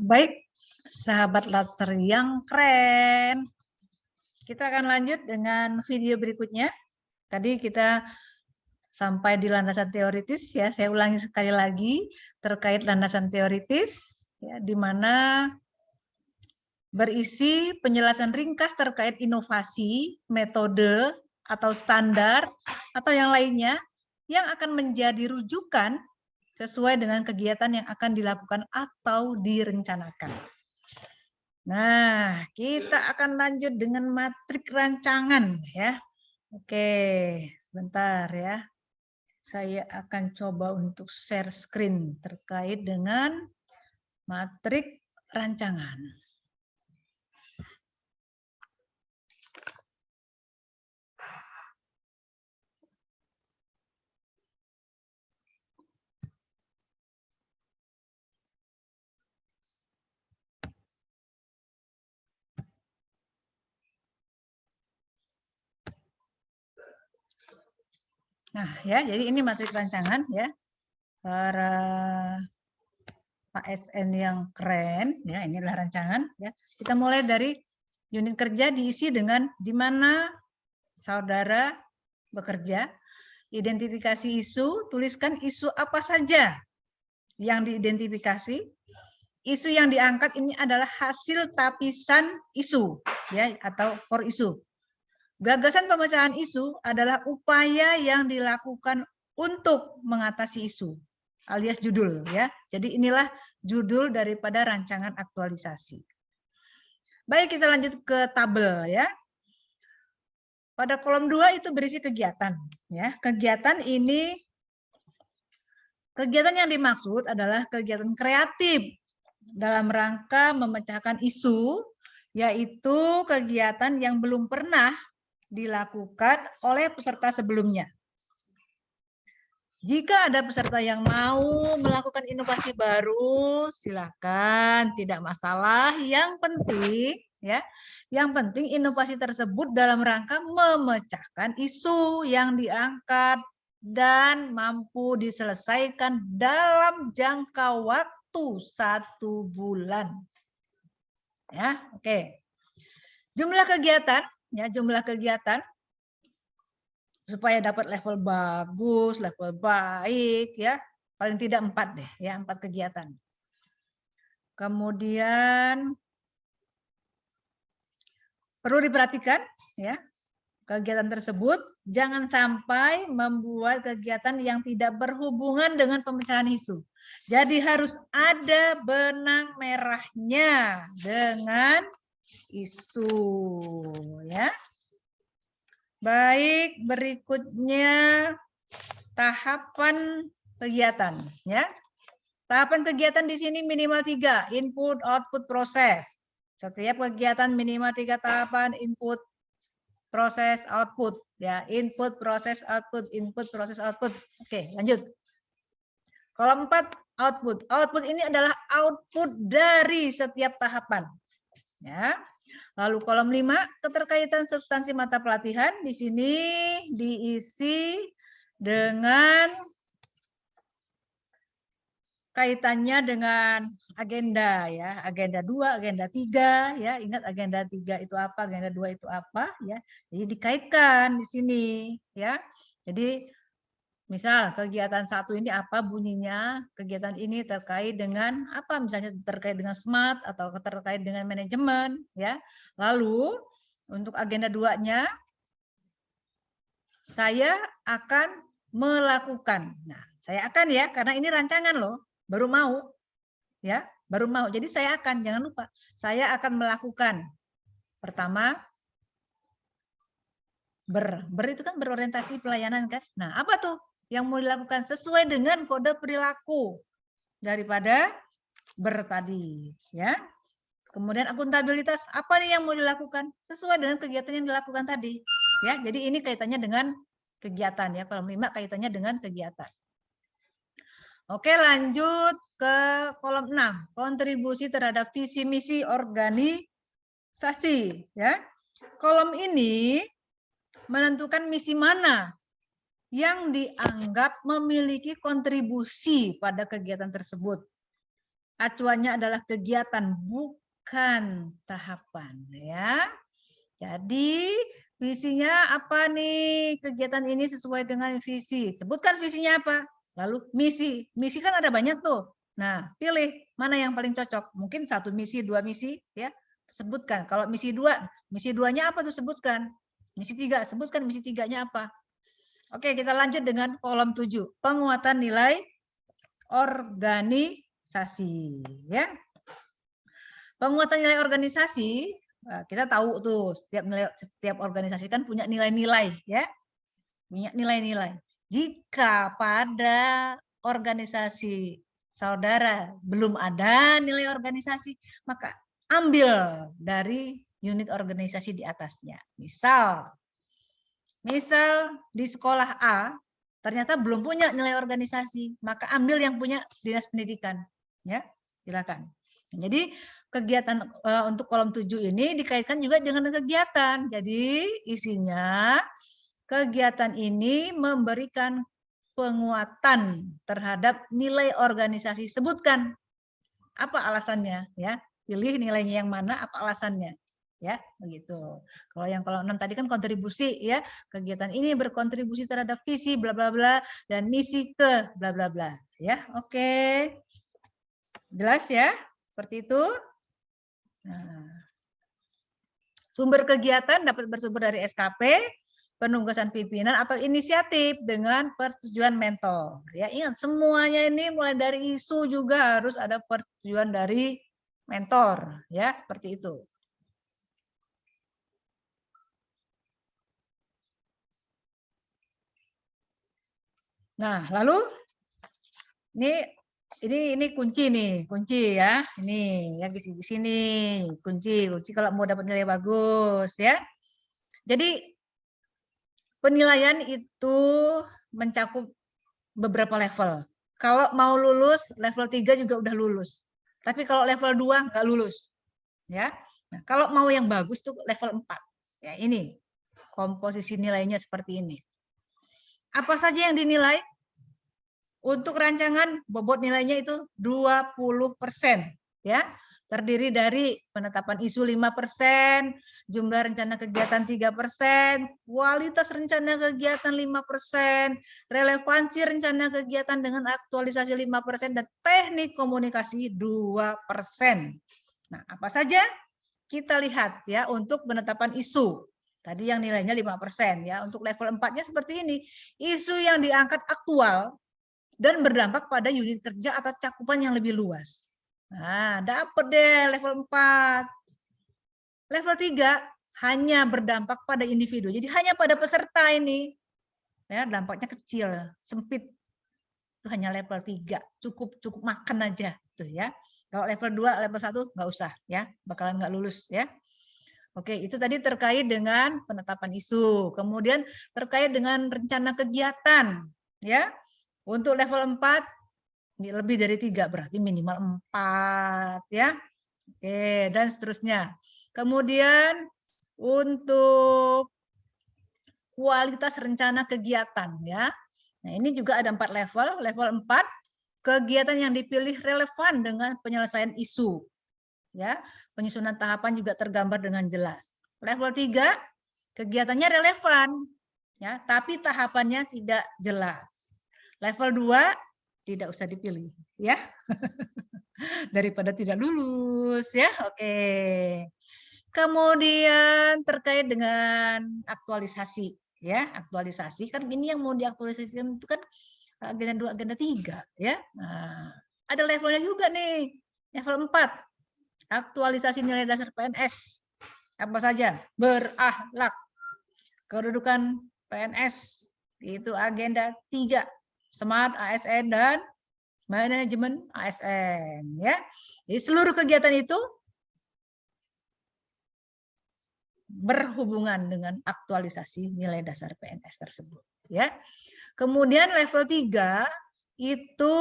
Baik, sahabat laser yang keren. Kita akan lanjut dengan video berikutnya. Tadi kita sampai di landasan teoritis ya. Saya ulangi sekali lagi terkait landasan teoritis ya, di mana berisi penjelasan ringkas terkait inovasi, metode atau standar atau yang lainnya yang akan menjadi rujukan sesuai dengan kegiatan yang akan dilakukan atau direncanakan. Nah, kita akan lanjut dengan matrik rancangan ya. Oke, sebentar ya. Saya akan coba untuk share screen terkait dengan matrik rancangan. Nah, ya, jadi ini matrik rancangan ya. Para Pak SN yang keren ya, inilah rancangan ya. Kita mulai dari unit kerja diisi dengan di mana saudara bekerja, identifikasi isu, tuliskan isu apa saja yang diidentifikasi. Isu yang diangkat ini adalah hasil tapisan isu ya atau core isu. Gagasan pemecahan isu adalah upaya yang dilakukan untuk mengatasi isu, alias judul ya. Jadi inilah judul daripada rancangan aktualisasi. Baik, kita lanjut ke tabel ya. Pada kolom 2 itu berisi kegiatan ya. Kegiatan yang dimaksud adalah kegiatan kreatif dalam rangka memecahkan isu, yaitu kegiatan yang belum pernah dilakukan oleh peserta sebelumnya. Jika ada peserta yang mau melakukan inovasi baru, silakan, tidak masalah. Yang penting inovasi tersebut dalam rangka memecahkan isu yang diangkat dan mampu diselesaikan dalam jangka waktu 1 bulan. Ya, oke. Jumlah kegiatan supaya dapat level bagus, level baik ya, paling tidak 4 deh ya, 4 kegiatan. Kemudian perlu diperhatikan ya, kegiatan tersebut jangan sampai membuat kegiatan yang tidak berhubungan dengan pemecahan isu. Jadi harus ada benang merahnya dengan isu ya. Baik, berikutnya tahapan kegiatan ya. Tahapan kegiatan di sini minimal 3, input, output, proses. Setiap kegiatan minimal 3 tahapan, input, proses, output ya. Input, proses, output, input, proses, output. Oke, lanjut. Kolom 4 output. Output ini adalah output dari setiap tahapan. Ya. Lalu kolom 5 keterkaitan substansi mata pelatihan di sini diisi dengan kaitannya dengan agenda ya, agenda 2, agenda 3 ya. Ingat agenda 3 itu apa, agenda 2 itu apa ya. Jadi dikaitkan di sini ya. Jadi misal kegiatan 1 ini apa bunyinya, kegiatan ini terkait dengan apa, misalnya terkait dengan smart atau terkait dengan manajemen ya. Lalu untuk agenda 2-nya saya akan melakukan. Nah, saya akan ya, karena ini rancangan loh, baru mau ya, baru mau. Jadi saya akan, jangan lupa, saya akan melakukan. Pertama, ber itu kan berorientasi pelayanan kan. Nah, apa tuh yang mau dilakukan sesuai dengan kode perilaku daripada ber tadi ya. Kemudian akuntabilitas, apa nih yang mau dilakukan sesuai dengan kegiatan yang dilakukan tadi ya. Jadi ini kaitannya dengan kegiatan ya. Kolom 5 kaitannya dengan kegiatan. Oke, lanjut ke kolom 6, kontribusi terhadap visi misi organisasi ya. Kolom ini menentukan misi mana yang dianggap memiliki kontribusi pada kegiatan tersebut. Acuannya adalah kegiatan, bukan tahapan, ya. Jadi visinya apa nih? Kegiatan ini sesuai dengan visi. Sebutkan visinya apa? Lalu misi. Misi kan ada banyak tuh. Nah, pilih mana yang paling cocok. Mungkin 1 misi, 2 misi, ya. Sebutkan. Kalau misi 2, misi 2-nya apa tuh sebutkan. Misi 3, sebutkan misi 3-nya apa. Oke, kita lanjut dengan kolom 7. Penguatan nilai organisasi, ya. Penguatan nilai organisasi, kita tahu tuh setiap organisasi kan punya nilai-nilai, ya, punya nilai-nilai. Jika pada organisasi saudara belum ada nilai organisasi, maka ambil dari unit organisasi di atasnya. Misal di sekolah A ternyata belum punya nilai organisasi, maka ambil yang punya dinas pendidikan, ya, silakan. Jadi kegiatan untuk kolom 7 ini dikaitkan juga dengan kegiatan. Jadi isinya kegiatan ini memberikan penguatan terhadap nilai organisasi. Sebutkan apa alasannya, ya. Pilih nilainya yang mana, apa alasannya. Ya, begitu. Kalau yang kolom 6 tadi kan kontribusi, ya. Kegiatan ini berkontribusi terhadap visi bla bla bla dan misi ke bla bla bla, ya. Oke. Jelas ya? Seperti itu. Nah, sumber kegiatan dapat bersumber dari SKP, penugasan pimpinan atau inisiatif dengan persetujuan mentor. Ya, ingat semuanya ini mulai dari isu juga harus ada persetujuan dari mentor, ya, seperti itu. Nah, lalu ini kunci nih, kunci ya. Ini ya di sini kunci kalau mau dapat nilai bagus, ya. Jadi penilaian itu mencakup beberapa level. Kalau mau lulus level 3 juga udah lulus. Tapi kalau level 2 nggak lulus. Ya. Nah, kalau mau yang bagus tuh level 4. Ya, ini komposisi nilainya seperti ini. Apa saja yang dinilai? Untuk rancangan bobot nilainya itu 20%, ya. Terdiri dari penetapan isu 5%, jumlah rencana kegiatan 3%, kualitas rencana kegiatan 5%, relevansi rencana kegiatan dengan aktualisasi 5%, dan teknik komunikasi 2%. Nah, apa saja? Kita lihat ya untuk penetapan isu. Tadi yang nilainya 5%, ya. Untuk level 4-nya seperti ini. Isu yang diangkat aktual dan berdampak pada unit kerja atau cakupan yang lebih luas. Nah, dapat deh level 4. Level 3 hanya berdampak pada individu. Jadi hanya pada peserta ini. Ya, dampaknya kecil, sempit. Itu hanya level 3, cukup makan aja tuh ya. Kalau level 2, level 1 nggak usah ya, bakalan nggak lulus ya. Oke, itu tadi terkait dengan penetapan isu. Kemudian terkait dengan rencana kegiatan ya. Untuk level 4 lebih dari 3 berarti minimal 4 ya. Oke, dan seterusnya. Kemudian untuk kualitas rencana kegiatan ya. Nah, ini juga ada 4 level. Level 4 kegiatan yang dipilih relevan dengan penyelesaian isu. Ya, penyusunan tahapan juga tergambar dengan jelas. Level 3 kegiatannya relevan ya, tapi tahapannya tidak jelas. Level 2 tidak usah dipilih ya. Daripada tidak lulus ya. Oke. Kemudian terkait dengan aktualisasi ya, aktualisasi kan ini yang mau diaktualisasikan itu kan agenda 2, agenda 3 ya. Nah, ada levelnya juga nih. Level 4. Aktualisasi nilai dasar PNS. Apa saja? Berakhlak. Kedudukan PNS itu agenda 3. Smart ASN dan manajemen ASN ya. Jadi seluruh kegiatan itu berhubungan dengan aktualisasi nilai dasar PNS tersebut ya. Kemudian level 3 itu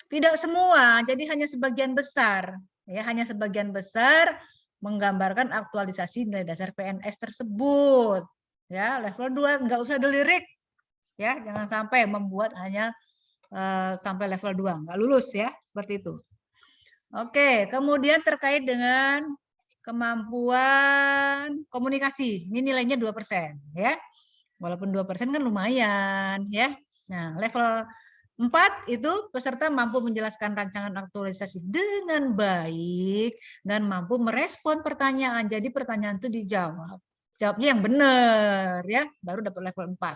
tidak semua, jadi hanya sebagian besar ya, hanya sebagian besar menggambarkan aktualisasi nilai dasar PNS tersebut ya. Level 2 enggak usah dilirik ya, jangan sampai membuat hanya sampai level 2 enggak lulus ya, seperti itu. Oke, kemudian terkait dengan kemampuan komunikasi. Ini nilainya 2%, ya. Walaupun 2% kan lumayan, ya. Nah, level 4 itu peserta mampu menjelaskan rancangan aktualisasi dengan baik dan mampu merespon pertanyaan. Jadi pertanyaan itu dijawab. Jawabnya yang benar, ya, baru dapat level 4.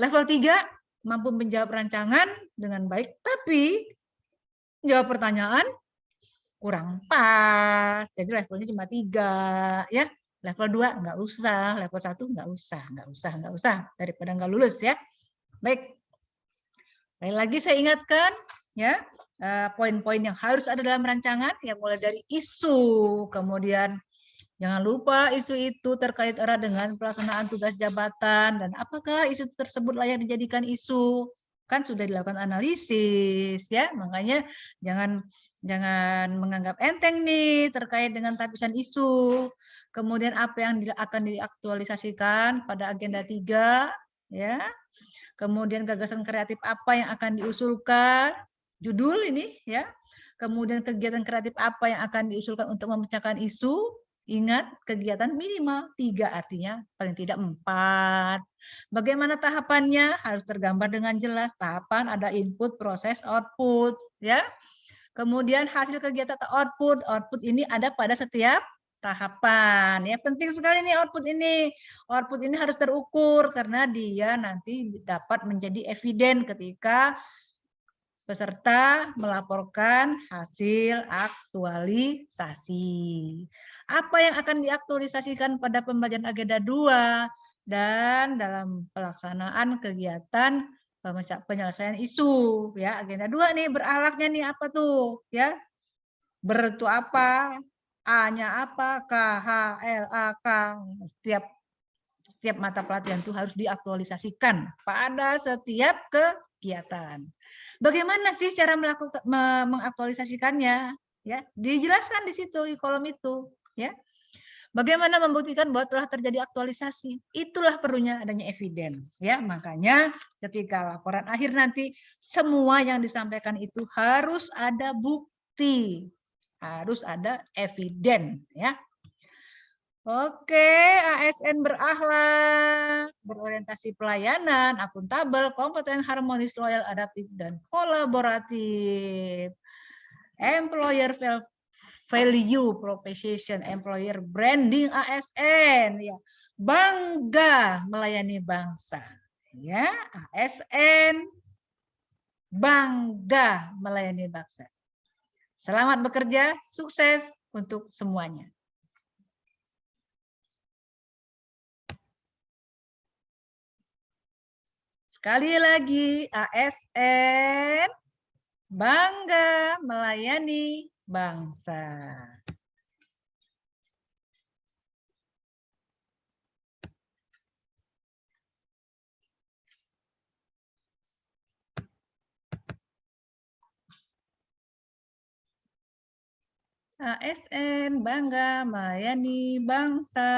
Level 3 mampu menjawab rancangan dengan baik, tapi jawab pertanyaan kurang pas. Jadi levelnya cuma 3, ya. Level 2 nggak usah, level 1 nggak usah, daripada nggak lulus, ya. Baik. Sekali lagi saya ingatkan, ya, poin-poin yang harus ada dalam rancangan, yang mulai dari isu, kemudian jangan lupa isu itu terkait erat dengan pelaksanaan tugas jabatan, dan apakah isu tersebut layak dijadikan isu. Kan sudah dilakukan analisis, ya, makanya jangan menganggap enteng nih terkait dengan tapisan isu. Kemudian apa yang akan diaktualisasikan pada agenda 3, ya. Kemudian gagasan kreatif apa yang akan diusulkan, judul ini, ya. Kemudian kegiatan kreatif apa yang akan diusulkan untuk memecahkan isu. Ingat, kegiatan minimal 3, artinya paling tidak 4. Bagaimana tahapannya? Harus tergambar dengan jelas. Tahapan ada input, proses, output, ya. Kemudian hasil kegiatan atau output ini ada pada setiap tahapan. Ya, penting sekali nih output ini. Output ini harus terukur karena dia nanti dapat menjadi eviden ketika peserta melaporkan hasil aktualisasi. Apa yang akan diaktualisasikan pada pembacaan agenda 2 dan dalam pelaksanaan kegiatan penyelesaian isu, ya. Agenda 2 nih berahlaknya nih apa tuh, ya? Ber itu apa? A-nya apa? K, H, L, A, K. Setiap mata pelatihan itu harus diaktualisasikan pada setiap kegiatan. Bagaimana sih cara mengaktualisasikannya? Ya, dijelaskan di situ di kolom itu, ya. Bagaimana membuktikan bahwa telah terjadi aktualisasi? Itulah perlunya adanya eviden, ya. Makanya ketika laporan akhir nanti semua yang disampaikan itu harus ada bukti, harus ada eviden, ya. Oke, ASN berakhlak, berorientasi pelayanan, akuntabel, kompeten, harmonis, loyal, adaptif, dan kolaboratif. Employer value proposition, employer branding ASN, ya, bangga melayani bangsa, ya, ASN bangga melayani bangsa. Selamat bekerja, sukses untuk semuanya. Sekali lagi, ASN bangga melayani bangsa. ASN bangga melayani bangsa.